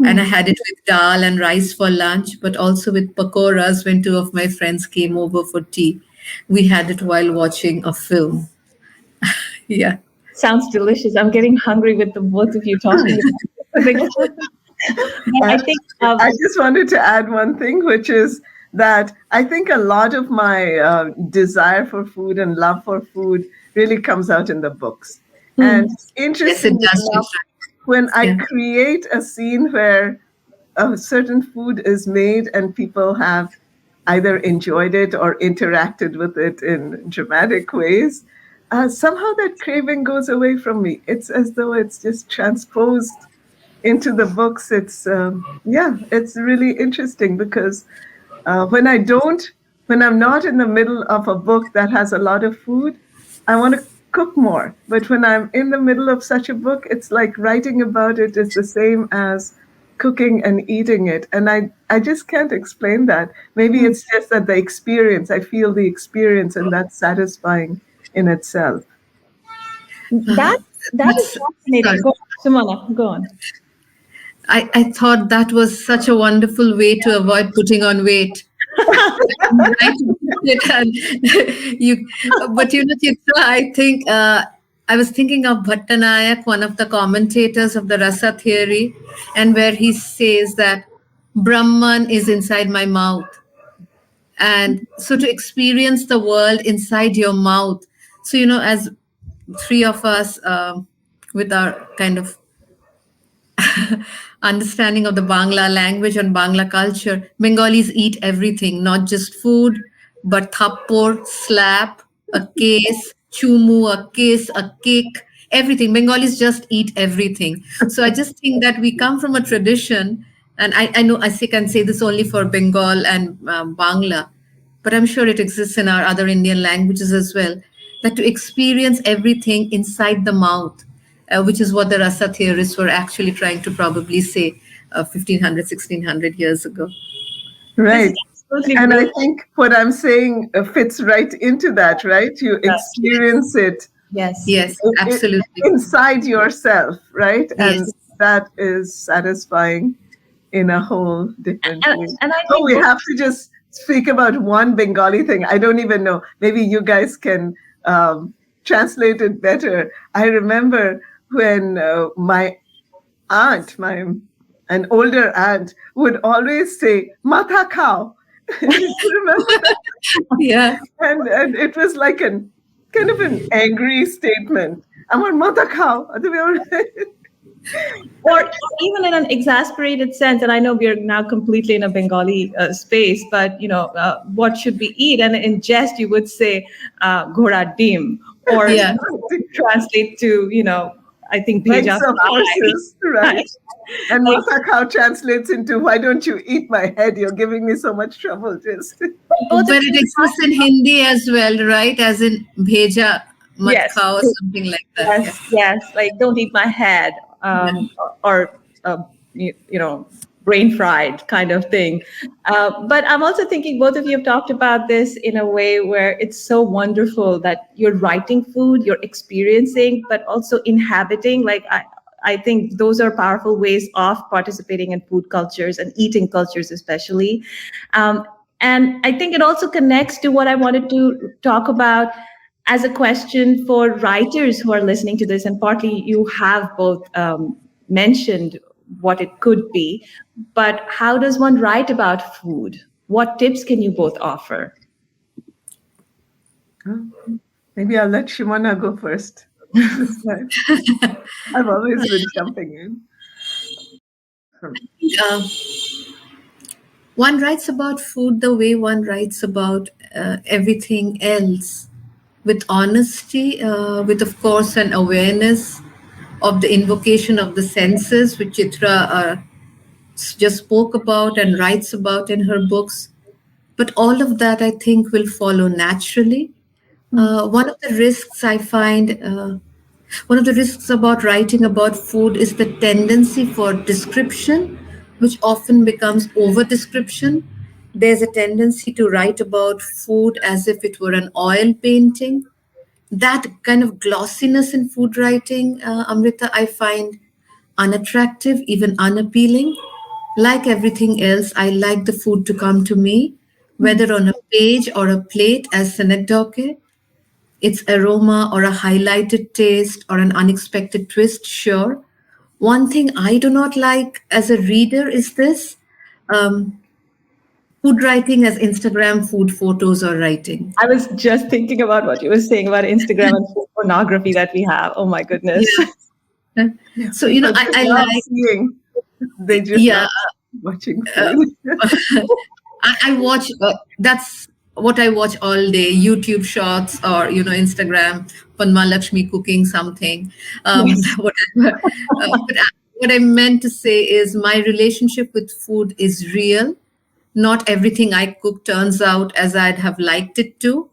And I had it with dal and rice for lunch, but also with pakoras when two of my friends came over for tea. We had it while watching a film. Yeah. Sounds delicious. I'm getting hungry with the both of you talking about it. But I And think, I just wanted to add one thing, which is that I think a lot of my desire for food and love for food really comes out in the books. And Yes, it interestingly does. enough, when I Yeah. create a scene where a certain food is made and people have either enjoyed it or interacted with it in dramatic ways, somehow that craving goes away from me. It's as though it's just transposed into the books. It's really interesting because when when I'm not in the middle of a book that has a lot of food, I want to cook more. But when I'm in the middle of such a book, it's like writing about it is the same as cooking and eating it. And I just can't explain that. Maybe it's just that the experience, I feel the experience, and that's satisfying in itself. that that is That's fascinating. sorry. Go on, Sumana, go on. I thought that was such a wonderful way to avoid putting on weight. Right. And you, but Chitra, I think I was thinking of Bhattanayak, one of the commentators of the Rasa theory, and where he says that Brahman is inside my mouth. And so to experience the world inside your mouth. So, as three of us with our kind of understanding of the Bangla language and Bangla culture, Bengalis eat everything, not just food, but thappor, slap. a case, chumu, a kiss, a cake, everything. Bengalis just eat everything. So I just think that we come from a tradition, and I know can say this only for Bengal and Bangla, but I'm sure it exists in our other Indian languages as well, that to experience everything inside the mouth, which is what the rasa theorists were actually trying to probably say 1500, 1600 years ago. This is Right. absolutely And I brilliant. think what I'm saying fits right into that, right? You experience it Yes. Yes, i- absolutely. inside yourself, right? And Yes. that is satisfying in a whole different way. And I Oh, think we both. have to just speak about one Bengali thing. I don't even know. Maybe you guys can translate it better. I remember when my aunt, my an older aunt, would always say "mata khao." Do you remember that? Yeah. And it was like an kind of an angry statement. আমার মাথা খাও তুমি Or even in an exasperated sense, and I know we are now completely in a Bengali space, but what should we eat? And in jest, you would say "ghora dim," or Yeah. translate to I think legs "bheja of fry." horses, right? And Like, mata khao translates into why don't you eat my head? You're giving me so much trouble. Just both of But it you exists in Hindi as well, right? As in bheja mat yes, khao or something like that. Yeah. yes, like don't eat my head, Yeah. or brain fried kind of thing. But I'm also thinking both of you have talked about this in a way where it's so wonderful that you're writing food, you're experiencing, but also inhabiting. Like I think those are powerful ways of participating in food cultures and eating cultures, especially. Um, and I think it also connects to what I wanted to talk about as a question for writers who are listening to this, and partly you have both mentioned what it could be, but how does one write about food? What tips can you both offer? maybe I'll let Shimona go first this time. I've always been jumping in. Uh, One writes about food the way one writes about everything else, with honesty, with, of course, an awareness of the invocation of the senses, which Chitra just spoke about and writes about in her books. But all of that, I think, will follow naturally. One of the risks I find, one of the risks about writing about food is the tendency for description, which often becomes over description. There's a tendency to write about food as if it were an oil painting. That kind of glossiness in food writing, Amrita, I find unattractive, even unappealing. Like everything else, I like the food to come to me, whether on a page or a plate as synecdoche, its aroma or a highlighted taste or an unexpected twist, sure. One thing I do not like as a reader is this um, food writing as Instagram food photos or writing. I was just thinking about what you were saying about Instagram and pornography that we have. Oh my goodness. Yeah. Yeah, So, people I, just I love like, seeing. They just yeah, love watching uh, food. I watch, that's what I watch all day, YouTube shorts or, Instagram, Panma Lakshmi cooking something, Yes. whatever. What I meant to say is my relationship with food is real. Not everything I cook turns out as I'd have liked it to.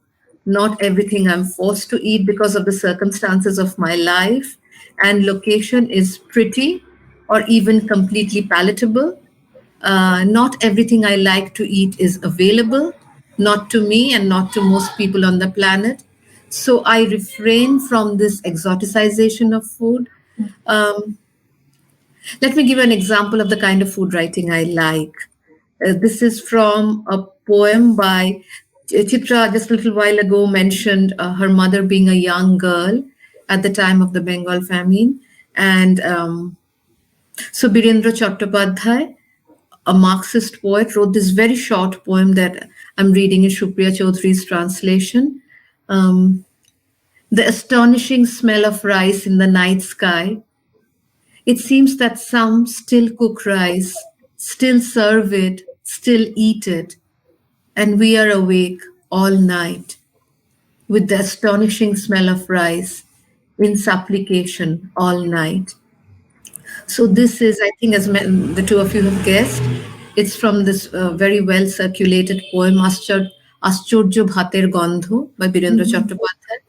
Not everything I'm forced to eat because of the circumstances of my life and location is pretty or even completely palatable. Not everything I like to eat is available, not to me and not to most people on the planet. So I refrain from this exoticization of food. Um, Let me give you an example of the kind of food writing I like. This is from a poem by Chitra, just a little while ago, mentioned her mother being a young girl at the time of the Bengal famine. And so Birendra Chattopadhyayon, a Marxist poet, wrote this very short poem that I'm reading in Shupriya Chaudhry's translation. Um, the astonishing smell of rice in the night sky. It seems that some still cook rice, still serve it, still eat it, and we are awake all night. with the astonishing smell of rice in supplication all night. So this is, I think, as the two of you have guessed, it's from this very well circulated poem Aschorjo Bhater Gandho by Birendra Chattopadhyayon.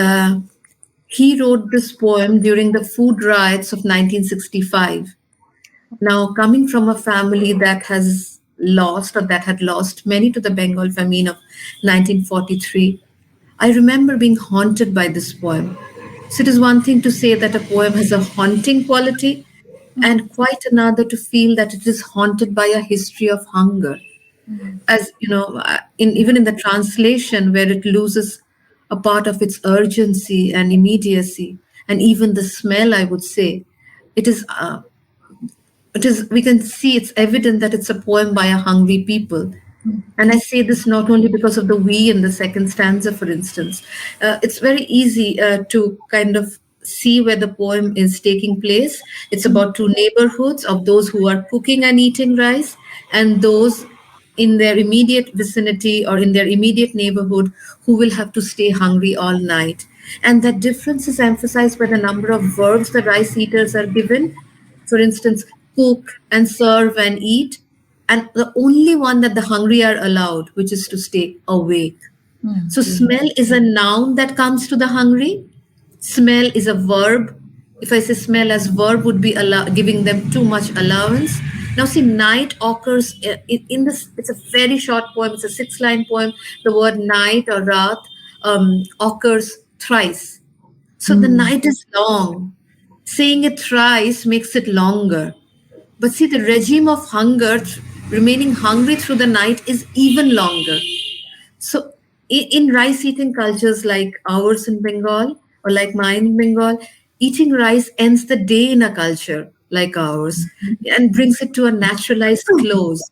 Uh, he wrote this poem during the food riots of 1965. Now, coming from a family that has lost or that had lost many to the Bengal famine of 1943, I remember being haunted by this poem. So it is one thing to say that a poem has a haunting quality, and quite another to feel that it is haunted by a history of hunger. As you know, even in the translation, where it loses a part of its urgency and immediacy, and even the smell, I would say, it is. We can see it's evident that it's a poem by a hungry people. And I say this not only because of the we in the second stanza, for instance. It's very easy to kind of see where the poem is taking place. It's about two neighborhoods of those who are cooking and eating rice, and those in their immediate vicinity or in their immediate neighborhood who will have to stay hungry all night. And that difference is emphasized by the number of verbs the rice eaters are given. For instance, cook and serve and eat. And the only one that the hungry are allowed, which is to stay awake. So, smell is a noun that comes to the hungry. Smell is a verb. If I say smell as verb, would be giving them too much allowance. Now, see, night occurs in this. It's a very short poem. It's a 6-line poem. The word night or raat occurs thrice. So the night is long. Saying it thrice makes it longer. But see, the regime of hunger, remaining hungry through the night, is even longer. So, in rice eating cultures like ours in Bengal or like mine in Bengal, eating rice ends the day in a culture like ours and brings it to a naturalized close.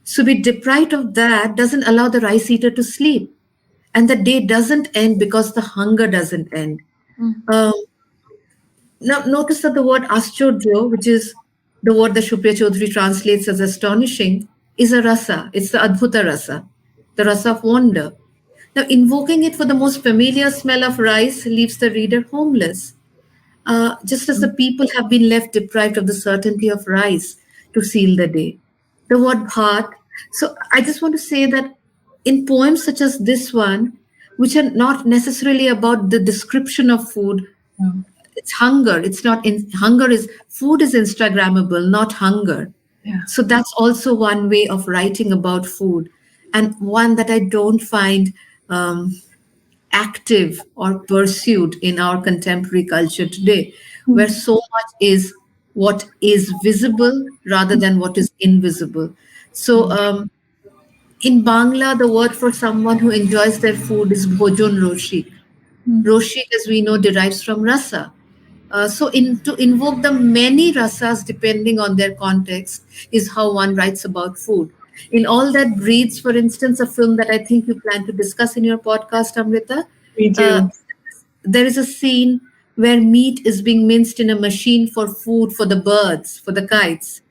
So, be deprived of that doesn't allow the rice eater to sleep. And the day doesn't end because the hunger doesn't end. Um, Now, notice that the word aschorjo, which is the word that Shupriya Chaudhary translates as astonishing, is a rasa. It's the adbhuta rasa, the rasa of wonder. Now, invoking it for the most familiar smell of rice leaves the reader homeless, just as the people have been left deprived of the certainty of rice to seal the day. The word bhat. So, I just want to say that in poems such as this one, which are not necessarily about the description of food, it's hunger. It's not in hunger is food is Instagrammable, not hunger. Yeah. So that's also one way of writing about food, and one that I don't find active or pursued in our contemporary culture today, where so much is what is visible rather than what is invisible. So in Bangla, the word for someone who enjoys their food is bhojon roshik. Roshik, as we know, derives from rasa. To invoke the many rasas depending on their context is how one writes about food. In All That Breathes, for instance, a film that I think you plan to discuss in your podcast, Amrita, We uh, do. there is a scene where meat is being minced in a machine for food for the birds, for the kites.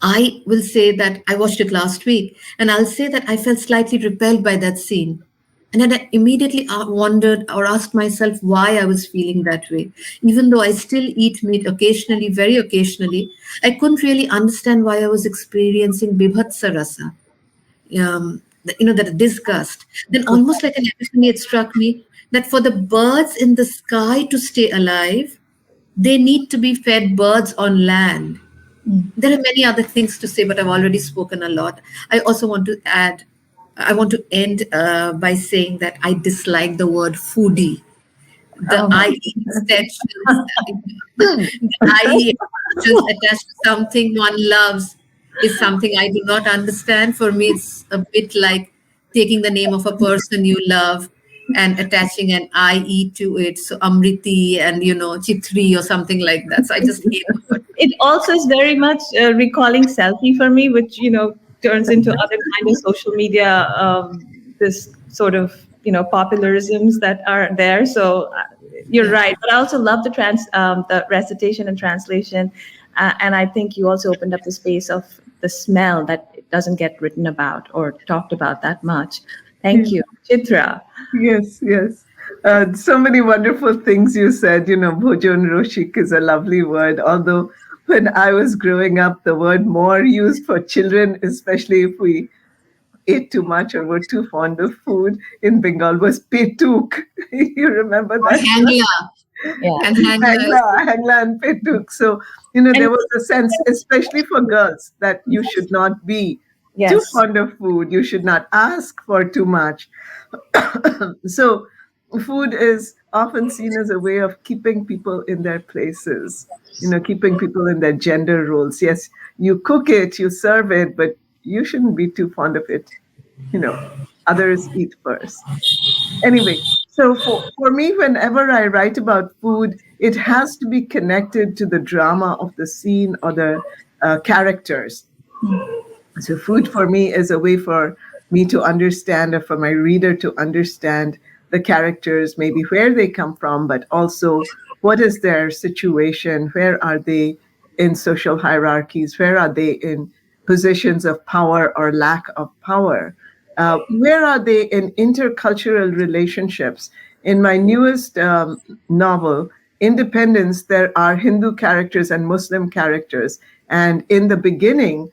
I will say that I watched it last week, and I'll say that I felt slightly repelled by that scene. And then I immediately wondered or asked myself why I was feeling that way. Even though I still eat meat occasionally, very occasionally, I couldn't really understand why I was experiencing bibhatsa rasa, that disgust. Then, almost like an epiphany, it struck me that for the birds in the sky to stay alive, they need to be fed birds on land. There are many other things to say, but I've already spoken a lot. I also want to add, I want to end by saying that I dislike the word foodie. The Oh, IE extensions, the IE extensions attached to something one loves is something I do not understand. For me, it's a bit like taking the name of a person you love and attaching an IE to it. So Amriti and, Chitri or something like that. So I just hate the word. it also is very much recalling selfie for me, which turns into other kind of social media, this sort of popularisms that are there. So you're Yeah. right, but I also love the recitation and translation, and I think you also opened up the space of the smell that doesn't get written about or talked about that much. Thank you. Chitra. Yes, yes. So many wonderful things you said. Bhojon Roshik is a lovely word. Although when I was growing up, the word more used for children, especially if we ate too much or were too fond of food in Bengal, was petuk. You remember Or that? hangla. Yeah. And hangla is Hangla and petuk. So, And there was a sense, especially for girls, that you should not be too yes. fond of food. You should not ask for too much. So, food is often seen as a way of keeping people in their places, keeping people in their gender roles. Yes, you cook it, you serve it, but you shouldn't be too fond of it. You know, Others eat first. Anyway, so for me, whenever I write about food, it has to be connected to the drama of the scene or the characters. So, food for me is a way for me to understand, or for my reader to understand the characters, maybe where they come from, but also what is their situation, where are they in social hierarchies, where are they in positions of power or lack of power, where are they in intercultural relationships. In my newest novel, Independence, there are Hindu characters and Muslim characters. And in the beginning,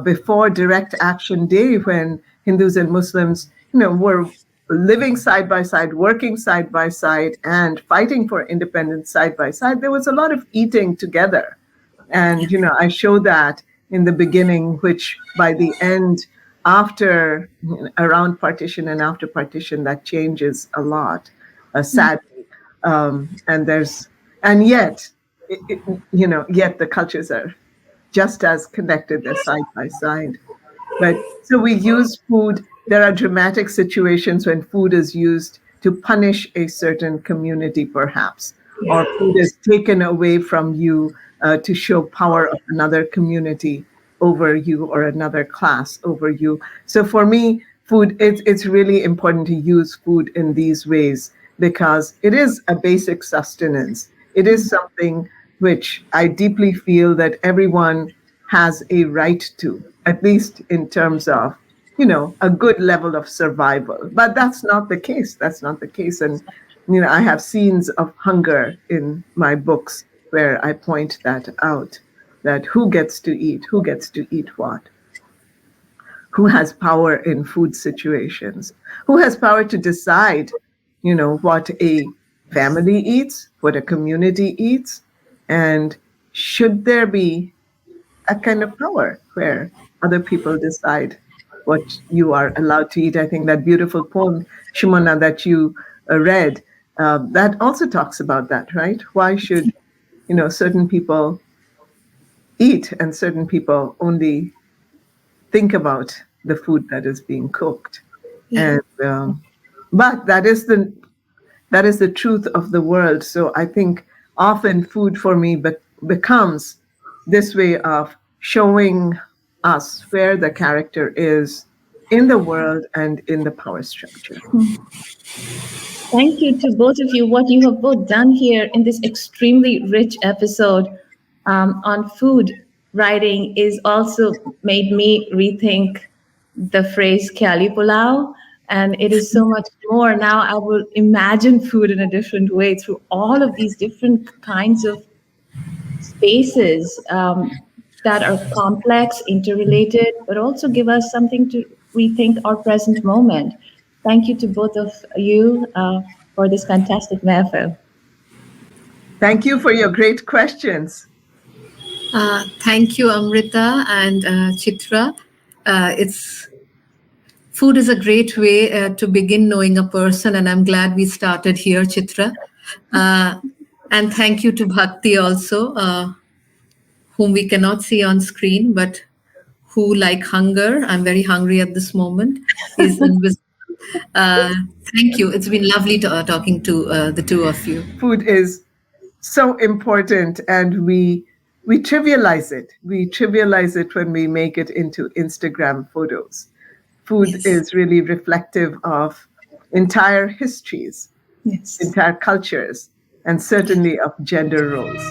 before Direct Action Day, when Hindus and Muslims, were living side by side, working side by side, and fighting for independence side by side, there was a lot of eating together. yeah. And, I show that in the beginning, which by the end, after, around partition and after partition, that changes a lot, sadly. And yet, yet the cultures are just as connected, they're side by side. But so we use food. There are dramatic situations when food is used to punish a certain community, perhaps, or food is taken away from you to show power of another community over you or another class over you. So for me, it's really important to use food in these ways because it is a basic sustenance. It is something which I deeply feel that everyone has a right to, at least in terms of, a good level of survival. But that's not the case. That's not the case. And, I have scenes of hunger in my books where I point that out, that who gets to eat what, who has power in food situations, who has power to decide, what a family eats, what a community eats, and should there be a kind of power where other people decide what you are allowed to eat. I think that beautiful poem, Sumana, that you read, that also talks about that, right? Why should, certain people eat and certain people only think about the food that is being cooked? Yeah. And but that is the truth of the world. So I think often food for me becomes this way of showing us where the character is in the world and in the power structure. Thank you to both of you. What you have both done here in this extremely rich episode on food writing is also made me rethink the phrase Khayali Pulao. And it is so much more. Now I will imagine food in a different way through all of these different kinds of spaces that are complex, interrelated, but also give us something to rethink our present moment. Thank you to both of you for this fantastic mehfil. Thank you for your great questions. Thank you, Amrita and Chitra. It's Food is a great way to begin knowing a person, and I'm glad we started here, Chitra. Uh, and thank you to Bhakti also, whom we cannot see on screen, but who, like hunger, I'm very hungry at this moment, is invisible. Uh, Thank you. It's been lovely talking to the two of you. Food is so important, and we trivialize it. We trivialize it when we make it into Instagram photos. Food Yes. is really reflective of entire histories, Yes. entire cultures, and certainly of gender roles.